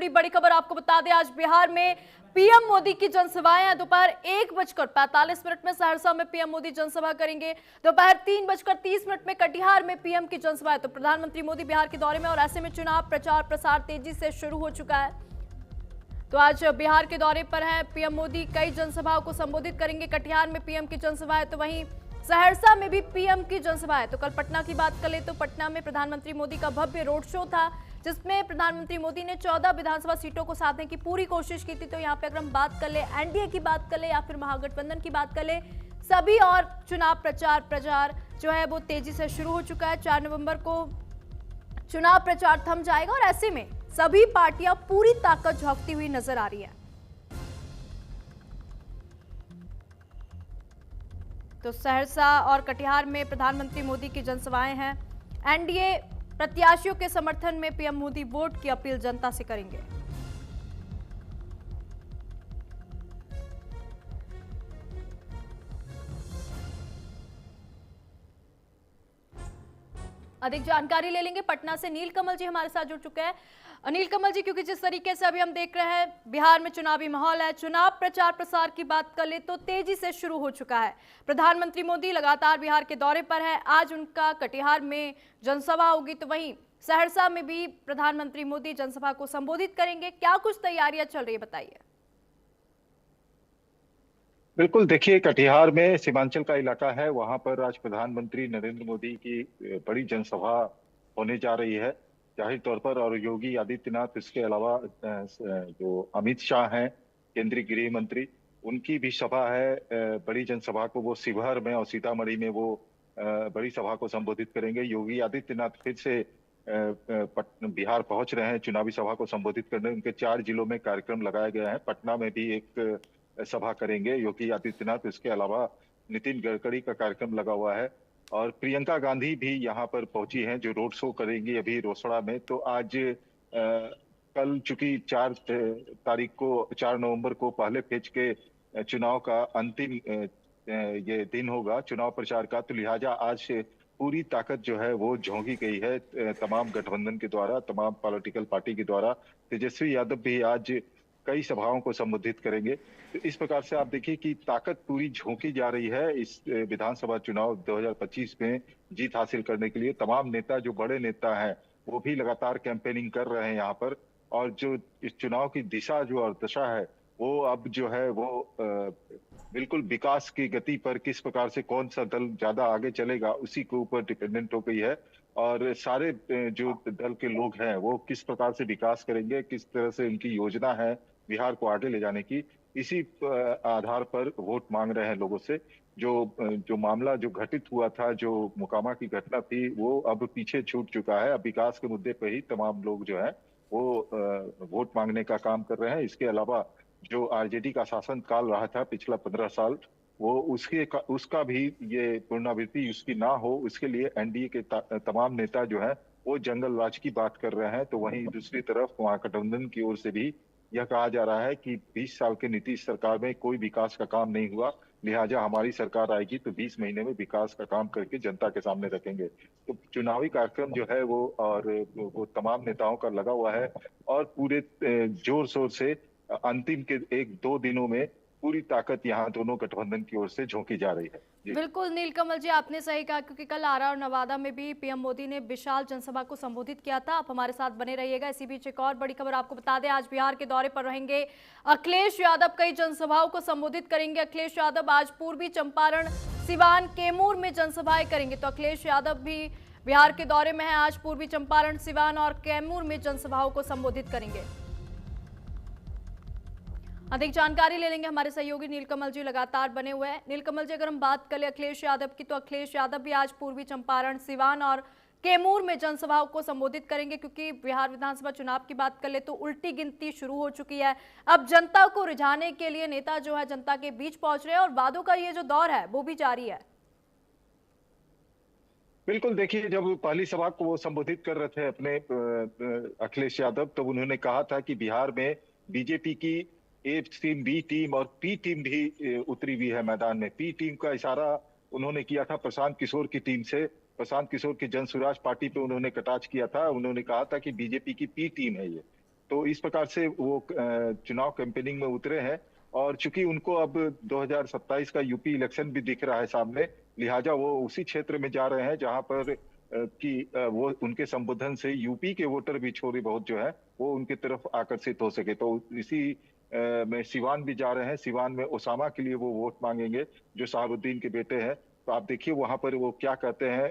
जुड़ी बड़ी खबर आपको बता दें, आज बिहार में पीएम मोदी की जनसभाएं हैं। दोपहर 1:45 में सहरसा में पीएम मोदी जनसभा करेंगे। दोपहर 3:30 में कटिहार में पीएम की जनसभा है। तो प्रधानमंत्री मोदी बिहार के दौरे में और ऐसे में चुनाव प्रचार प्रसार तेजी से शुरू हो चुका है। तो आज बिहार के दौरे पर है पीएम मोदी, कई जनसभाओं को संबोधित करेंगे। कटिहार में पीएम की जनसभा है तो वहीं सहरसा में भी पीएम की जनसभा है। तो कल पटना की बात करें तो पटना में प्रधानमंत्री मोदी का भव्य रोड शो था, जिसमें प्रधानमंत्री मोदी ने 14 विधानसभा सीटों को साधने की पूरी कोशिश की थी। तो यहाँ पे अगर हम बात कर ले एनडीए की बात कर ले या फिर महागठबंधन की बात कर ले, सभी और चुनाव प्रचार जो है वो तेजी से शुरू हो चुका है। 4 नवंबर को चुनाव प्रचार थम जाएगा और ऐसे में सभी पार्टियां पूरी ताकत झोंकती हुई नजर आ रही है। तो सहरसा और कटिहार में प्रधानमंत्री मोदी की जनसभाएं हैं। एनडीए प्रत्याशियों के समर्थन में पीएम मोदी वोट की अपील जनता से करेंगे। अधिक जानकारी ले लेंगे पटना से नील कमल जी हमारे साथ जुड़ चुके हैं। अनिल कमल जी, क्योंकि जिस तरीके से अभी हम देख रहे हैं बिहार में चुनावी माहौल है, चुनाव प्रचार प्रसार की बात कर ले तो तेजी से शुरू हो चुका है। प्रधानमंत्री मोदी लगातार बिहार के दौरे पर है, आज उनका कटिहार में जनसभा होगी तो वहीं सहरसा में भी प्रधानमंत्री मोदी जनसभा को संबोधित करेंगे। क्या कुछ तैयारियां चल रही है, बताइए। बिल्कुल, देखिए कटिहार में सीमांचल का इलाका है, वहां पर आज प्रधानमंत्री नरेंद्र मोदी की बड़ी जनसभा होने जा रही है जाहिर तौर पर। और योगी आदित्यनाथ, इसके अलावा जो अमित शाह हैं केंद्रीय गृह मंत्री, उनकी भी सभा है। बड़ी जनसभा को वो शिवहर में और सीतामढ़ी में वो बड़ी सभा को संबोधित करेंगे। योगी आदित्यनाथ फिर से बिहार पहुंच रहे हैं चुनावी सभा को संबोधित करने। उनके 4 जिलों में कार्यक्रम लगाए गए हैं। पटना में भी एक सभा करेंगे योगी आदित्यनाथ। इसके अलावा नितिन गडकरी का कार्यक्रम लगा हुआ है और प्रियंका गांधी भी यहाँ पर पहुंची हैं जो रोड शो करेंगी अभी रोसड़ा में। तो आज कल चूंकि 4 नवंबर को पहले फेज के चुनाव का अंतिम ये दिन होगा चुनाव प्रचार का, तो लिहाजा आज से पूरी ताकत जो है वो झोंकी गई है तमाम गठबंधन के द्वारा, तमाम पॉलिटिकल पार्टी के द्वारा। तेजस्वी यादव भी आज कई सभाओं को संबोधित करेंगे। तो इस प्रकार से आप देखिए कि ताकत पूरी झोंकी जा रही है इस विधानसभा चुनाव 2025 में जीत हासिल करने के लिए। तमाम नेता, जो बड़े नेता हैं, वो भी लगातार कैंपेनिंग कर रहे हैं यहाँ पर। और जो इस चुनाव की दिशा जो और दशा है वो अब जो है वो बिल्कुल विकास की गति पर किस प्रकार से कौन सा दल ज्यादा आगे चलेगा उसी के ऊपर डिपेंडेंट हो गई है। और सारे जो दल के लोग हैं वो किस प्रकार से विकास करेंगे, किस तरह से उनकी योजना है बिहार को आगे ले जाने की, इसी आधार पर वोट मांग रहे हैं लोगों से। जो मामला जो घटित हुआ था, जो मोकामा की घटना थी, वो अब पीछे छूट चुका है। अब विकास के मुद्दे पर ही तमाम लोग जो है वो वोट मांगने का काम कर रहे हैं। इसके अलावा जो आरजेडी का शासन काल रहा था पिछला 15 साल, वो उसका भी ये पुनरावृत्ति उसकी ना हो, उसके लिए एनडीए के तमाम नेता जो हैं वो जंगल राज की बात कर रहे हैं। तो वहीं दूसरी तरफ महागठबंधन की ओर से भी यह कहा जा रहा है कि 20 साल के नीतीश सरकार में कोई विकास का काम नहीं हुआ, लिहाजा हमारी सरकार आएगी तो 20 महीने में विकास का काम करके जनता के सामने रखेंगे। तो चुनावी कार्यक्रम जो है वो तमाम नेताओं का लगा हुआ है और पूरे जोर शोर से अंतिम के 1-2 दिनों में पूरी ताकत यहाँ दोनों गठबंधन की ओर से झोंकी जा रही है। बिल्कुल नील कमल जी, आपने सही कहा, क्योंकि कल आरा और नवादा में भी पीएम मोदी ने विशाल जनसभा को संबोधित किया था। आप हमारे साथ बने रहिएगा। इसी बीच एक और बड़ी खबर आपको बता दें, आज बिहार के दौरे पर रहेंगे अखिलेश यादव, कई जनसभाओं को संबोधित करेंगे। अखिलेश यादव आज पूर्वी चंपारण, सिवान, कैमूर में जनसभाएं करेंगे। तो अखिलेश यादव भी बिहार के दौरे में है, आज पूर्वी चंपारण, सिवान और कैमूर में जनसभाओं को संबोधित करेंगे। अधिक जानकारी ले लेंगे, हमारे सहयोगी नीलकमल जी लगातार बने हुए हैं। नीलकमल जी, अगर हम बात करें अखिलेश यादव की, तो अखिलेश यादव भी आज पूर्वी चंपारण, सिवान और कैमूर में जनसभाओं को संबोधित करेंगे। क्योंकि बिहार विधानसभा चुनाव की बात कर ले तो उल्टी गिनती शुरू हो चुकी है। अब जनता को रिझाने के लिए नेता जो है जनता के बीच पहुंच रहे हैं और वादों का ये जो दौर है वो भी जारी है। बिल्कुल, देखिए जब पहली सभा को वो संबोधित कर रहे थे अपने अखिलेश यादव, तब उन्होंने कहा था कि बिहार में बीजेपी की ए टीम, बी टीम और पी टीम भी उतरी हुई है मैदान में। पी टीम का इशारा उन्होंने किया था प्रशांत किशोर की टीम से। प्रशांत किशोर की जन स्वराज पार्टी पे उन्होंने कटाक्ष किया था। उन्होंने कहा था कि बीजेपी की पी टीम है ये। तो इस प्रकार से वो चुनाव कैंपेनिंग में उतरे हैं। और चूंकि उनको अब 2027 का यूपी इलेक्शन भी दिख रहा है सामने, लिहाजा वो उसी क्षेत्र में जा रहे हैं जहां पर वो उनके संबोधन से यूपी के वोटर भी थोड़ी बहुत जो है वो उनकी तरफ आकर्षित हो सके। तो इसी में सिवान भी जा रहे हैं। सिवान में ओसामा के लिए वो वोट मांगेंगे, जो शहाबुद्दीन के बेटे हैं। तो आप देखिए वहां पर वो क्या कहते हैं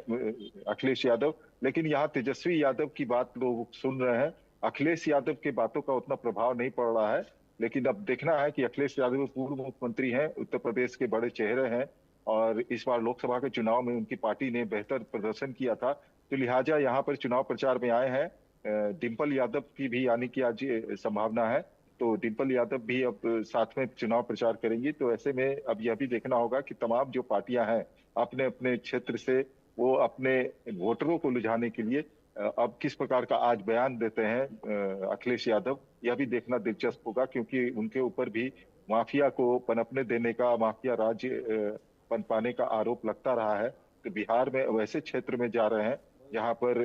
अखिलेश यादव। लेकिन यहाँ तेजस्वी यादव की बात लोग सुन रहे हैं। अखिलेश यादव के बातों का उतना प्रभाव नहीं पड़ रहा है। लेकिन अब देखना है कि अखिलेश यादव पूर्व मुख्यमंत्री हैं, उत्तर प्रदेश के बड़े चेहरे हैं, और इस बार लोकसभा के चुनाव में उनकी पार्टी ने बेहतर प्रदर्शन किया था। तो लिहाजा यहाँ पर चुनाव प्रचार में आए हैं। डिम्पल यादव की भी आने की आज संभावना है। तो डिम्पल यादव भी अब साथ में चुनाव प्रचार करेंगी। तो ऐसे में अब यह भी देखना होगा कि तमाम जो पार्टियां हैं अपने अपने क्षेत्र से वो अपने वोटरों को लुभाने के लिए अब किस प्रकार का आज बयान देते हैं अखिलेश यादव, यह भी देखना दिलचस्प होगा। क्योंकि उनके ऊपर भी माफिया को पनपने देने का, माफिया राज्य पनपाने का आरोप लगता रहा है। तो बिहार में वैसे क्षेत्र में जा रहे हैं जहां पर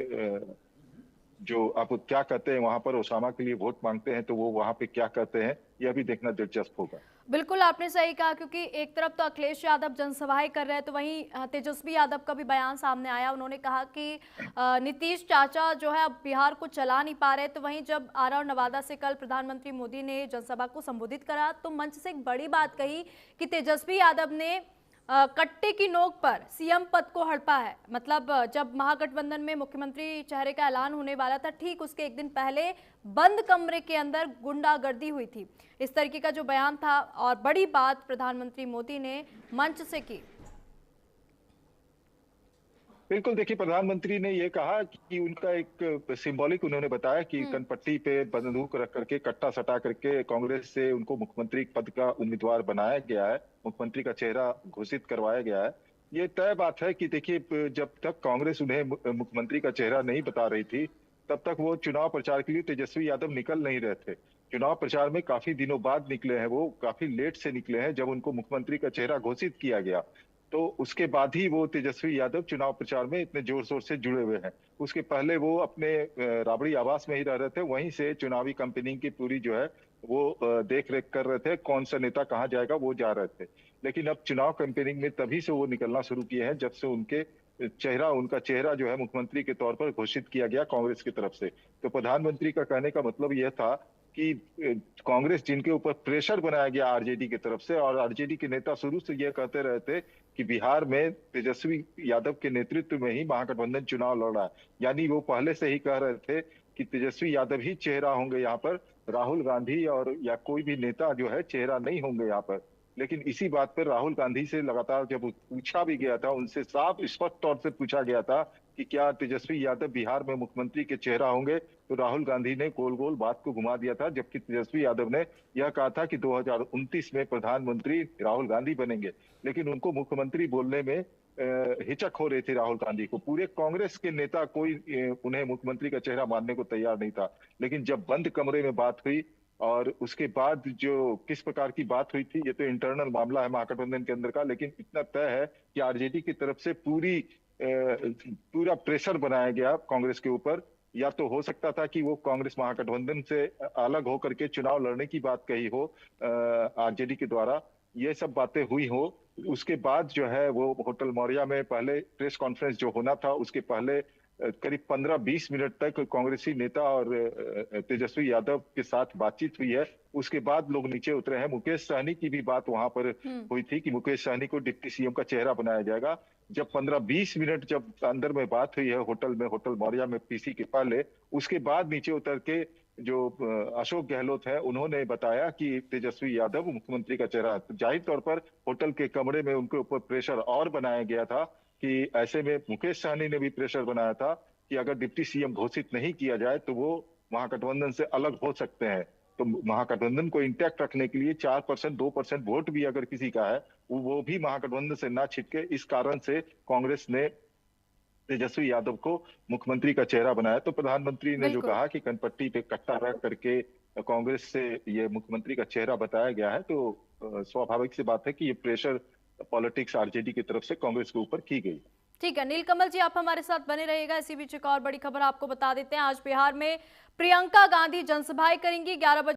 जो आप क्या कहते हैं, वहां पर ओसामा के लिए वोट मांगते हैं, तो वो वहां पे क्या कहते हैं यह भी देखना दिलचस्प होगा। बिल्कुल आपने सही कहा, क्योंकि एक तरफ तो अखिलेश यादव जनसभाएं कर रहे हैं, तो वहीं तेजस्वी यादव का भी बयान सामने आया। उन्होंने कहा कि नीतीश चाचा जो है अब बिहार को चला नहीं पा रहे। तो वहीं जब आरा और नवादा से कल प्रधानमंत्री मोदी ने जनसभा को संबोधित करा तो मंच से एक बड़ी बात कही कि तेजस्वी यादव ने कट्टे की नोक पर सीएम पद को हड़पा है। मतलब जब महागठबंधन में मुख्यमंत्री चेहरे का ऐलान होने वाला था, ठीक उसके एक दिन पहले बंद कमरे के अंदर गुंडागर्दी हुई थी। इस तरीके का जो बयान था, और बड़ी बात प्रधानमंत्री मोदी ने मंच से की। बिल्कुल, देखिए प्रधानमंत्री ने ये कहा कि उनका एक सिंबॉलिक उन्होंने बताया कि कनपट्टी पे बंदूक रख करके, कट्टा सटा करके कांग्रेस से उनको मुख्यमंत्री पद का उम्मीदवार बनाया गया है, मुख्यमंत्री का चेहरा घोषित करवाया गया है। ये तय बात है कि देखिए जब तक कांग्रेस उन्हें मुख्यमंत्री का चेहरा नहीं बता रही थी, तब तक वो चुनाव प्रचार के लिए तेजस्वी यादव निकल नहीं रहे थे। चुनाव प्रचार में काफी दिनों बाद निकले हैं, वो काफी लेट से निकले हैं जब उनको मुख्यमंत्री का चेहरा घोषित किया गया। तो उसके बाद ही वो तेजस्वी यादव चुनाव प्रचार में इतने जोर शोर से जुड़े हुए हैं। उसके पहले वो अपने राबड़ी आवास में ही रह रहे थे, वहीं से चुनावी कैंपेनिंग की पूरी जो है वो देख रेख कर रहे थे, कौन सा नेता कहाँ जाएगा वो जा रहे थे। लेकिन अब चुनाव कैंपेनिंग में तभी से वो निकलना शुरू किए हैं जब से उनका चेहरा जो है मुख्यमंत्री के तौर पर घोषित किया गया कांग्रेस की तरफ से। तो प्रधानमंत्री का कहने का मतलब यह था कि कांग्रेस जिनके ऊपर प्रेशर बनाया गया आरजेडी की तरफ से, और आरजेडी के नेता शुरू से यह कहते रहे थे कि बिहार में तेजस्वी यादव के नेतृत्व में ही महागठबंधन चुनाव लड़ रहा है। यानी वो पहले से ही कह रहे थे कि तेजस्वी यादव ही चेहरा होंगे यहाँ पर, राहुल गांधी और या कोई भी नेता जो है चेहरा नहीं होंगे यहाँ पर। लेकिन इसी बात पर राहुल गांधी से लगातार जब पूछा भी गया था, उनसे साफ स्पष्ट तौर से पूछा गया था कि क्या तेजस्वी यादव बिहार में मुख्यमंत्री के चेहरा होंगे, तो राहुल गांधी ने गोल गोल बात को घुमा दिया था। जबकि तेजस्वी यादव ने यह कहा था कि 2029 में प्रधानमंत्री राहुल गांधी बनेंगे। लेकिन उनको मुख्यमंत्री बोलने में हिचक हो रही थी राहुल गांधी को। पूरे कांग्रेस के नेता कोई उन्हें मुख्यमंत्री का चेहरा मानने को तैयार नहीं था। लेकिन जब बंद कमरे में बात हुई और उसके बाद जो किस प्रकार की बात हुई थी, ये तो इंटरनल मामला है महागठबंधन के अंदर का, लेकिन इतना तय है कि आरजेडी की तरफ से पूरा प्रेशर बनाया गया कांग्रेस के ऊपर। या तो हो सकता था कि वो कांग्रेस महागठबंधन से अलग होकर के चुनाव लड़ने की बात कही हो आरजेडी के द्वारा, ये सब बातें हुई हो। उसके बाद जो है वो होटल मौर्या में पहले प्रेस कॉन्फ्रेंस जो होना था उसके पहले करीब 15-20 मिनट तक कांग्रेसी नेता और तेजस्वी यादव के साथ बातचीत हुई है। उसके बाद लोग नीचे उतरे हैं। मुकेश सहनी की भी बात वहां पर हुई थी कि मुकेश सहनी को डिप्टी सीएम का चेहरा बनाया जाएगा। जब 15-20 मिनट जब अंदर में बात हुई है होटल मौर्या में पीसी के पहले, उसके बाद नीचे उतर के जो अशोक गहलोत है उन्होंने बताया कि तेजस्वी यादव मुख्यमंत्री का चेहरा है। तो जाहिर तौर पर होटल के कमरे में उनके ऊपर प्रेशर और बनाया गया था कि ऐसे में मुकेश सहनी ने भी प्रेशर बनाया था कि अगर डिप्टी सीएम घोषित नहीं किया जाए तो वो महागठबंधन से अलग हो सकते हैं। तो महागठबंधन को इंटैक्ट रखने के लिए 4% 2% वोट भी अगर किसी का है वो भी महागठबंधन से ना छिटके, इस कारण से कांग्रेस ने तेजस्वी यादव को मुख्यमंत्री का चेहरा बनाया। तो प्रधानमंत्री ने जो कहा कि कनपट्टी पे कट्टा रख करके कांग्रेस से ये मुख्यमंत्री का चेहरा बताया गया है, तो स्वाभाविक सी बात है कि ये प्रेशर पॉलिटिक्स आरजेडी की तरफ से कांग्रेस के ऊपर की गई। ठीक है नीलकमल जी, आप हमारे साथ बने रहिएगा। इसी बीच एक और बड़ी खबर आपको बता देते हैं। आज बिहार में प्रियंका गांधी जनसभाएं करेंगी। 11 बजे